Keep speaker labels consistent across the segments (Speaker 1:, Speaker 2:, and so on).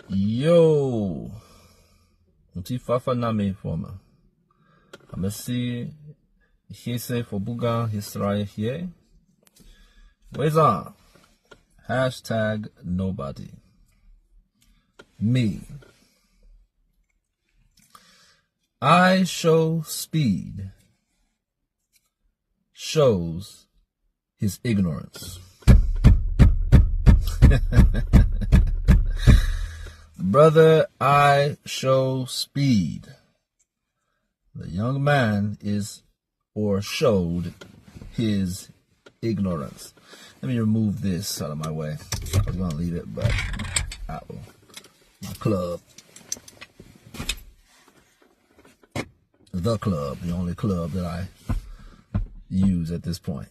Speaker 1: Yo, Mtifafa nami forma. Amesi Hise for Buga Hisrai here. Weza. Hashtag nobody. Me. I show speed. Shows his ignorance. Brother, I show speed. The young man is or showed his ignorance. Let me remove this out of my way. I was going to leave it, but my club. The club, the only club that I use at this point.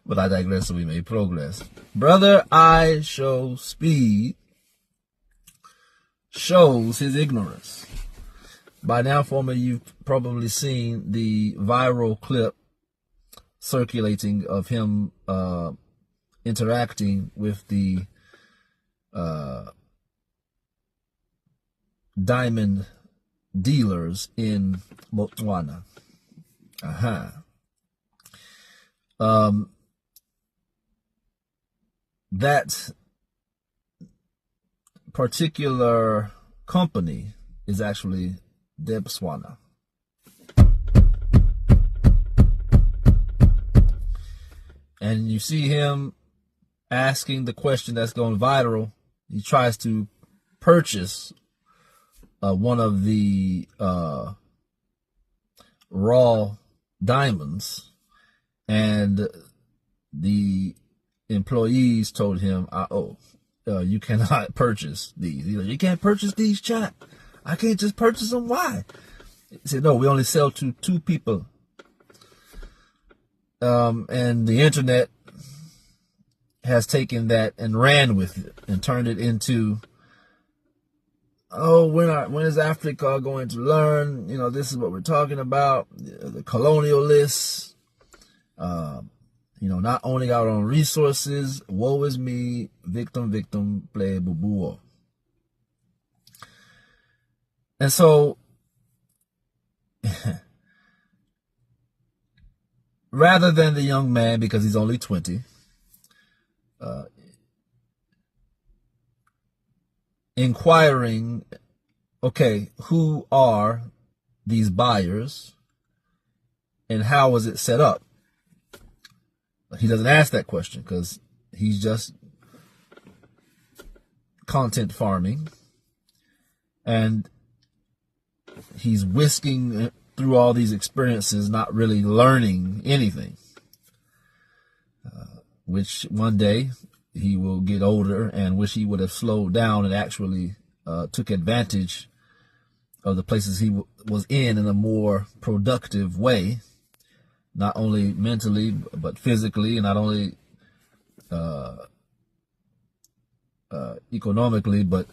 Speaker 1: But I digress, so we made progress. Brother, I show speed, shows his ignorance. By now, former, you've probably seen the viral clip circulating of him interacting with the diamond dealers in Botswana. That particular company is actually Debswana. And you see him asking the question that's going viral. He tries to purchase one of the raw diamonds, and the employees told him, you cannot purchase these. He's like, you can't purchase these, chat. I can't just purchase them. Why? He said, no, we only sell to 2 people. And the internet has taken that and ran with it and turned it into, when is Africa going to learn? This is what we're talking about. The colonialists, not owning our own resources. Woe is me, victim, play bubuo. And so, rather than the young man, because he's only 20, inquiring, okay, who are these buyers and how was it set up? He doesn't ask that question because he's just content farming, and he's whisking through all these experiences, not really learning anything, which one day he will get older and wish he would have slowed down and actually took advantage of the places he was in a more productive way, not only mentally but physically, and not only economically, but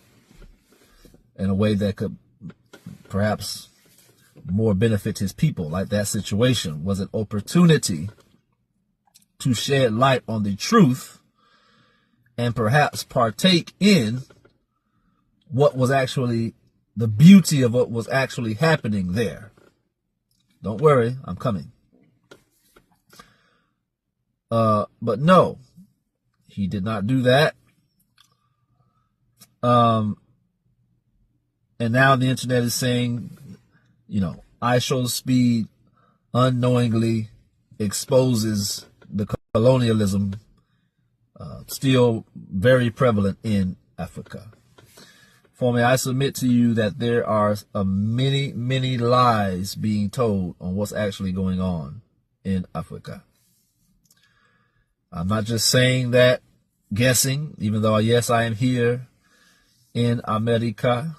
Speaker 1: in a way that could perhaps more benefit his people. Like that situation was an opportunity to shed light on the truth and perhaps partake in what was actually the beauty of what was actually happening there. Don't worry, I'm coming. But no, he did not do that. And now the internet is saying, I show speed unknowingly exposes the colonialism still very prevalent in Africa. For me, I submit to you that there are many, many lies being told on what's actually going on in Africa. I'm not just saying that guessing, even though, yes, I am here in America.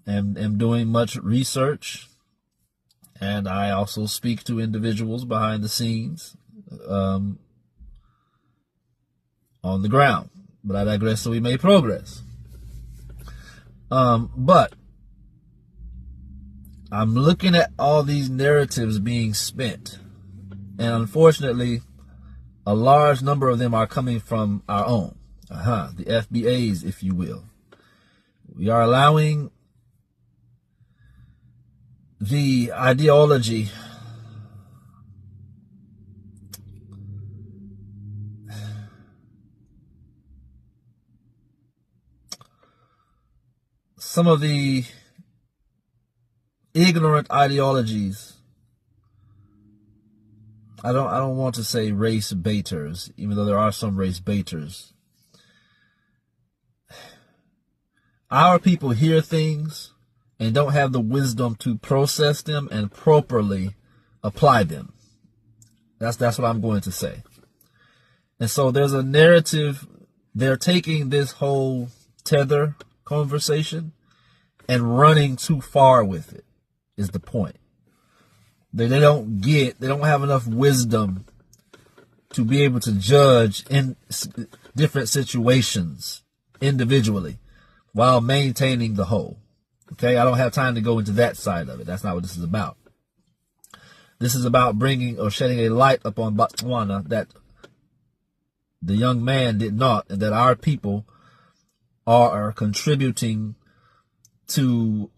Speaker 1: am doing much research, and I also speak to individuals behind the scenes on the ground. But I digress, so we made progress. But I'm looking at all these narratives being spent, and unfortunately, a large number of them are coming from our own, the FBAs, if you will. We are allowing the ideology some of the ignorant ideologies. I don't want to say race baiters, even though there are some race baiters. Our people hear things and don't have the wisdom to process them and properly apply them. That's what I'm going to say. And so there's a narrative. They're taking this whole tether conversation and running too far with it, is the point. They don't have enough wisdom to be able to judge in different situations individually while maintaining the whole. Okay, I don't have time to go into that side of it. That's not what this is about. This is about bringing or shedding a light upon Botswana that the young man did not, and that our people are contributing to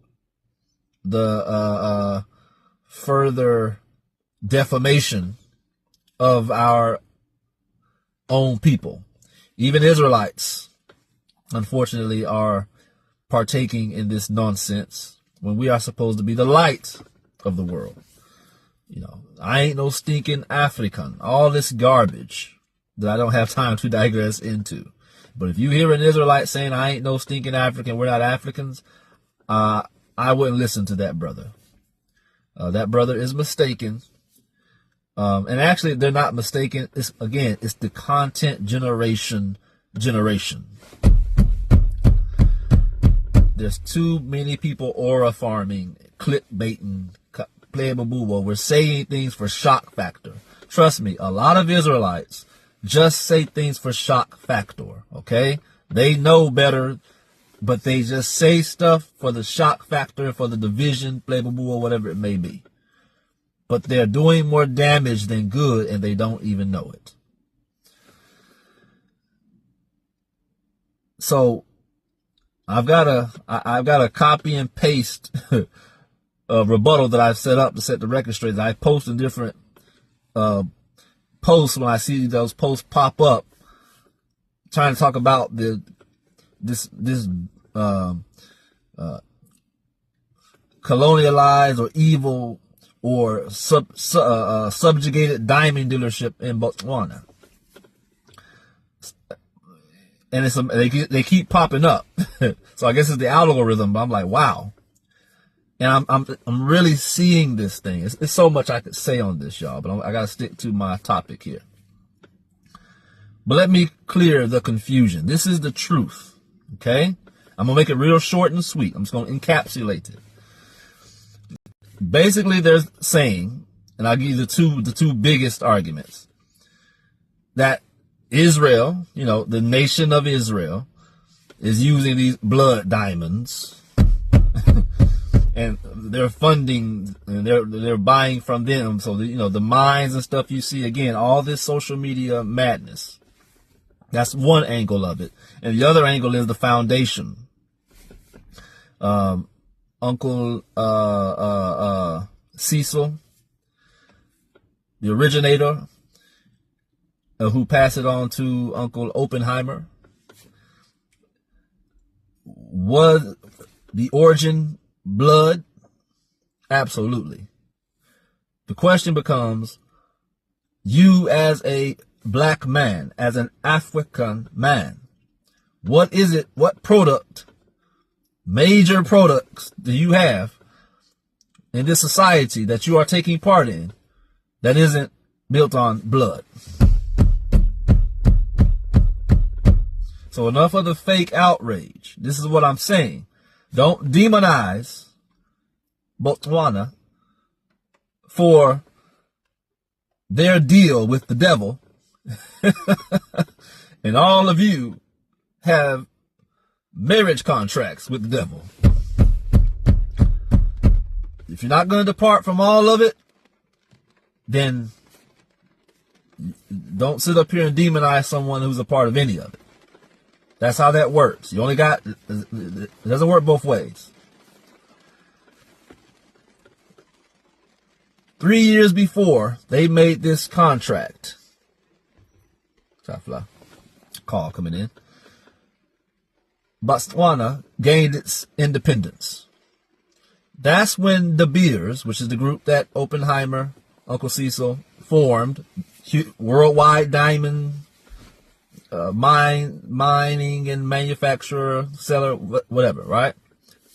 Speaker 1: the further defamation of our own people. Even Israelites, unfortunately, are partaking in this nonsense when we are supposed to be the light of the world. You know, I ain't no stinking African. All this garbage that I don't have time to digress into. But if you hear an Israelite saying, I ain't no stinking African, we're not Africans, I wouldn't listen to that brother. That brother is mistaken. And actually, they're not mistaken. It's the content generation. There's too many people aura farming, clickbaiting, playable. We're saying things for shock factor. Trust me, a lot of Israelites just say things for shock factor, okay? They know better, but they just say stuff for the shock factor, for the division, playable, or whatever it may be. But they're doing more damage than good, and they don't even know it. So I've got a copy and paste rebuttal that I've set up to set the record straight. I post in different posts when I see those posts pop up, trying to talk about this colonialized or evil or subjugated diamond dealership in Botswana. And they keep popping up. So I guess it's the algorithm, but I'm like, wow. And I'm really seeing this thing. It's so much I could say on this, y'all, but I got to stick to my topic here. But let me clear the confusion. This is the truth, okay? I'm going to make it real short and sweet. I'm just going to encapsulate it. Basically, they're saying, and I'll give you the two biggest arguments, that Israel, you know, the nation of Israel, is using these blood diamonds, and they're funding, and they're buying from them. So the mines and stuff you see, again, all this social media madness. That's one angle of it, and the other angle is the foundation. Uncle Cecil, the originator, who passed it on to Uncle Oppenheimer, was the origin blood? Absolutely. The question becomes, you as a black man, as an African man, what is it, what product, major products do you have in this society that you are taking part in that isn't built on blood? So enough of the fake outrage. This is what I'm saying. Don't demonize Botswana for their deal with the devil. And all of you have marriage contracts with the devil. If you're not going to depart from all of it, then don't sit up here and demonize someone who's a part of any of it. That's how that works. You only got, it doesn't work both ways. 3 years before they made this contract, call coming in, Botswana gained its independence. That's when De Beers, which is the group that Oppenheimer, Uncle Cecil, formed, worldwide diamond mining and manufacturer, seller, whatever, right?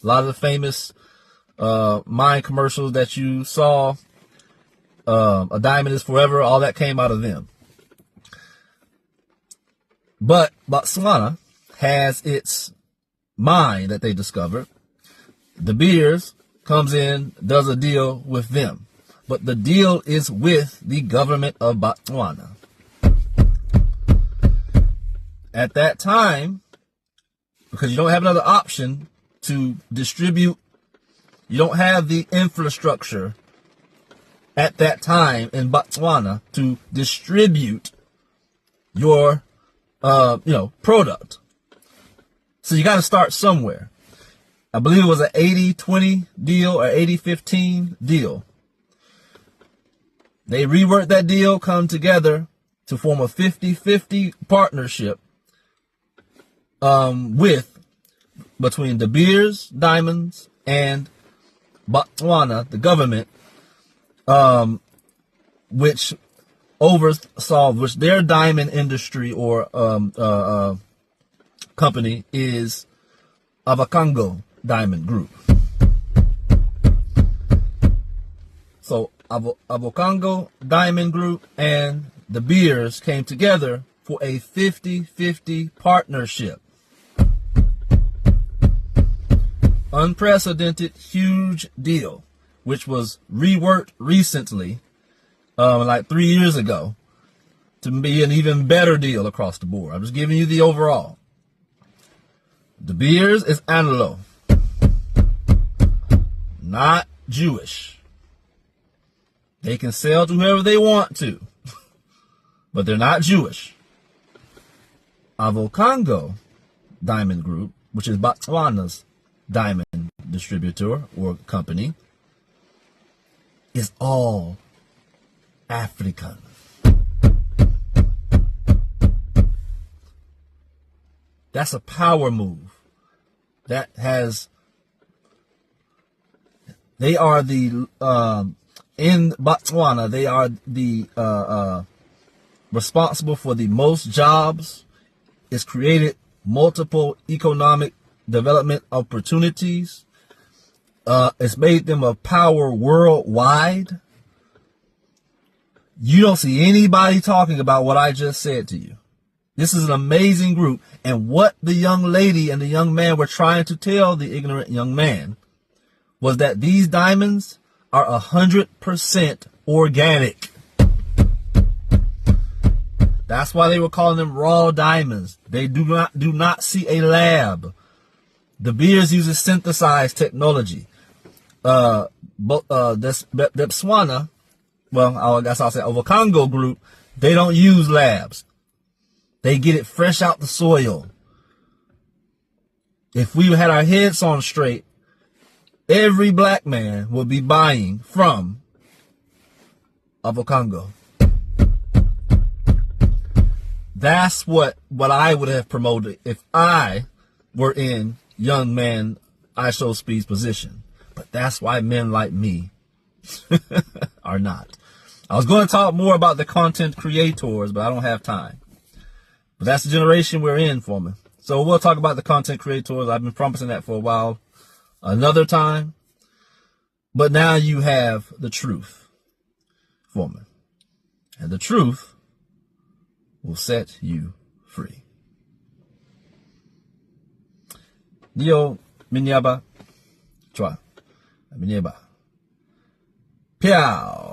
Speaker 1: A lot of the famous mine commercials that you saw, a diamond is forever, all that came out of them. But Botswana has its mine that they discovered. De Beers comes in, does a deal with them. But the deal is with the government of Botswana. At that time, because you don't have another option to distribute, you don't have the infrastructure at that time in Botswana to distribute your, product. So you got to start somewhere. I believe it was an 80-20 deal or 80-15 deal. They reworked that deal, come together to form a 50-50 partnership between De Beers Diamonds and Botswana, the government, which their diamond industry or company is Avocango Diamond Group. So Avocango Diamond Group and De Beers came together for a 50-50 partnership. Unprecedented, huge deal, which was reworked recently, like 3 years ago, to be an even better deal across the board. I'm just giving you the overall. De Beers is Anglo, not Jewish. They can sell to whoever they want to, but they're not Jewish. Avocango Diamond Group, which is Botswana's diamond distributor or company, is all African. That's a power move. They are the, in Botswana, they are the responsible for the most jobs. It's created multiple economic development opportunities. It's made them a power worldwide. You don't see anybody talking about what I just said to you. This is an amazing group. And what the young lady and the young man were trying to tell the ignorant young man was that these diamonds are 100% organic. That's why they were calling them raw diamonds. They do not see a lab. De Beers uses synthesized technology. Botswana, well, I guess I'll say Avocango Group, they don't use labs. They get it fresh out the soil. If we had our heads on straight, every black man would be buying from Avocango. That's what I would have promoted if I were in young man IShowSpeed's position. But that's why men like me are not. I was going to talk more about the content creators, but I don't have time. But that's the generation we're in, Foreman. So we'll talk about the content creators. I've been promising that for a while. Another time. But now you have the truth, Foreman. And the truth will set you free. Nio Minyaba Chwa Minyaba Piao.